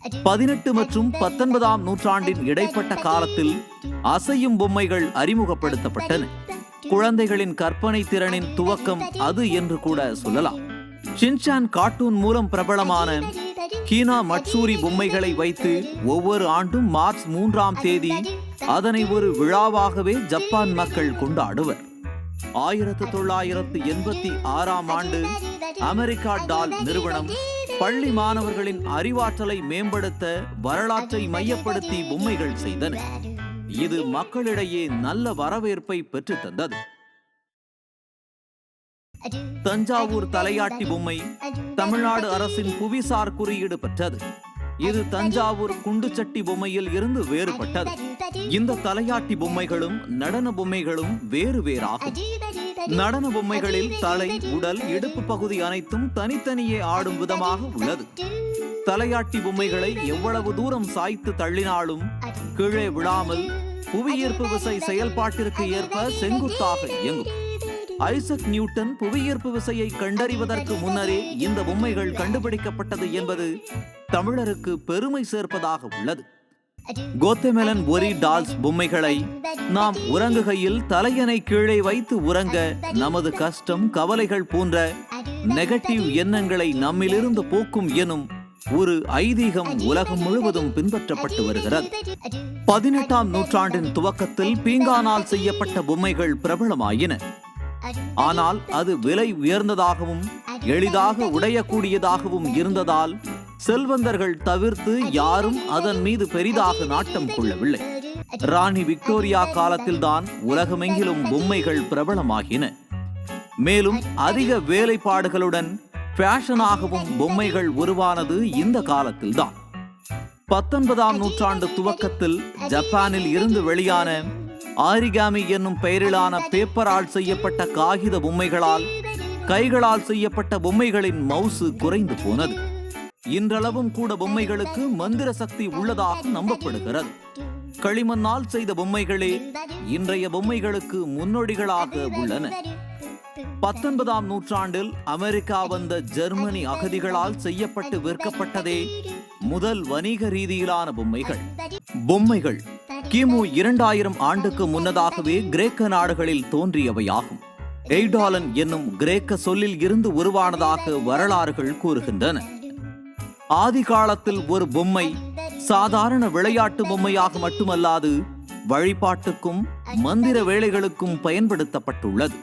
18 மற்றும் 19ஆம் நூற்றாண்டின் இடைப்பட்ட காலத்தில் அசையும் பொம்மைகள் அறிமுகப்படுத்தப்பட்டன. குழந்தைகளின் கற்பனை திறனின் துவக்கம் அது என்று கூட சொல்லலாம். ஷின்சான் கார்ட்டூன் மூலம் பிரபலமான ஹீனா மட்சூரி பொம்மைகளை வைத்து ஒவ்வொரு ஆண்டும் மார்ச் 3ஆம் தேதி அதனை ஒரு விழாவாகவே ஜப்பான் மக்கள் கொண்டாடுவர். 1986ஆம் ஆண்டு அமெரிக்கா டால் நிறுவனம் பள்ளி மாணவர்களின் அறிவாற்றலை மேம்படுத்த வரலாற்றை மையப்படுத்தி பொம்மைகள் செய்தன. இது மக்களிடையே நல்ல வரவேற்பை பெற்று தந்தது. தஞ்சாவூர் தலையாட்டி பொம்மை தமிழ்நாடு அரசின் புவிசார் குறியீடு பெற்றது. இது தஞ்சாவூர் குண்டுச்சட்டி பொம்மையில் இருந்து வேறுபட்டது. இந்த தலையாட்டி பொம்மைகளும் நடன பொம்மைகளும் வேறு வேறாகும். நடன பொம்மைகளில் தலை, உடல், இடுப்பு பகுதி அனைத்தும் தனித்தனியே ஆடும் விதமாக உள்ளது. தலையாட்டி பொம்மைகளை எவ்வளவு தூரம் சாய்த்து தள்ளினாலும் கீழே விழாமல் புவியீர்ப்பு விசை செயல்பாட்டிற்கு ஏற்ப செங்குத்தாக இயங்கும். ஐசக் நியூட்டன் புவியீர்ப்பு விசையை கண்டறிவதற்கு முன்னரே இந்த பொம்மைகள் கண்டுபிடிக்கப்பட்டது என்பது தமிழருக்கு பெருமை சேர்ப்பதாக உள்ளது. கோத்தமெலன் ஒரி டால்ஸ் பொம்மைகளை நாம் உறங்குகையில் தலையணை கீழே வைத்து உறங்க நமது கஷ்டம், கவலைகள் போன்ற நெகட்டிவ் எண்ணங்களை நம்மிலிருந்து போக்கும் எனும் ஒரு ஐதீகம் உலகம் முழுவதும் பின்பற்றப்பட்டு வருகிறது. 18ஆம் நூற்றாண்டின் துவக்கத்தில் பீங்கானால் செய்யப்பட்ட பொம்மைகள் பிரபலமாயின. ஆனால் அது விலை உயர்ந்ததாகவும் எளிதாக உடையக்கூடியதாகவும் இருந்ததால் செல்வந்தர்கள் தவிர்த்து யாரும் அதன் மீது பெரிதாக நாட்டம் கொள்ளவில்லை. ராணி விக்டோரியா காலத்தில்தான் உலகமெங்கிலும் பொம்மைகள் பிரபலமாகின. மேலும் அதிக வேலைப்பாடுகளுடன் ஃபேஷனாகவும் பொம்மைகள் உருவானது இந்த காலத்தில்தான். 19ஆம் நூற்றாண்டு துவக்கத்தில் ஜப்பானில் இருந்து வெளியான ஆரிகாமி என்னும் பெயரிலான பேப்பரால் செய்யப்பட்ட காகித பொம்மைகளால் கைகளால் செய்யப்பட்ட பொம்மைகளின் மவுசு குறைந்து போனது. இன்றளவும் கூட பொம்மைகளுக்கு மந்திர சக்தி உள்ளதாக நம்பப்படுகிறது. களிமண்ணால் செய்த பொம்மைகளே இன்றைய பொம்மைகளுக்கு முன்னோடிகளாக உள்ளன. 19ஆம் நூற்றாண்டில் அமெரிக்கா வந்த ஜெர்மனி அகதிகளால் செய்யப்பட்டு விற்கப்பட்டதே முதல் வணிக ரீதியிலான பொம்மைகள் கிமு 2000 ஆண்டுக்கு முன்னதாகவே கிரேக்க நாடுகளில் தோன்றியவையாகும். எய்டாலன் என்னும் கிரேக்க சொல்லில் இருந்து உருவானதாக வரலாறுகள் கூறுகின்றன. ஆதி காலத்தில் ஒரு பொம்மை சாதாரண விளையாட்டு பொம்மையாக மட்டுமல்லாது வழிபாட்டுக்கும் மந்திர வேலைகளுக்கும் பயன்படுத்தப்பட்டுள்ளது.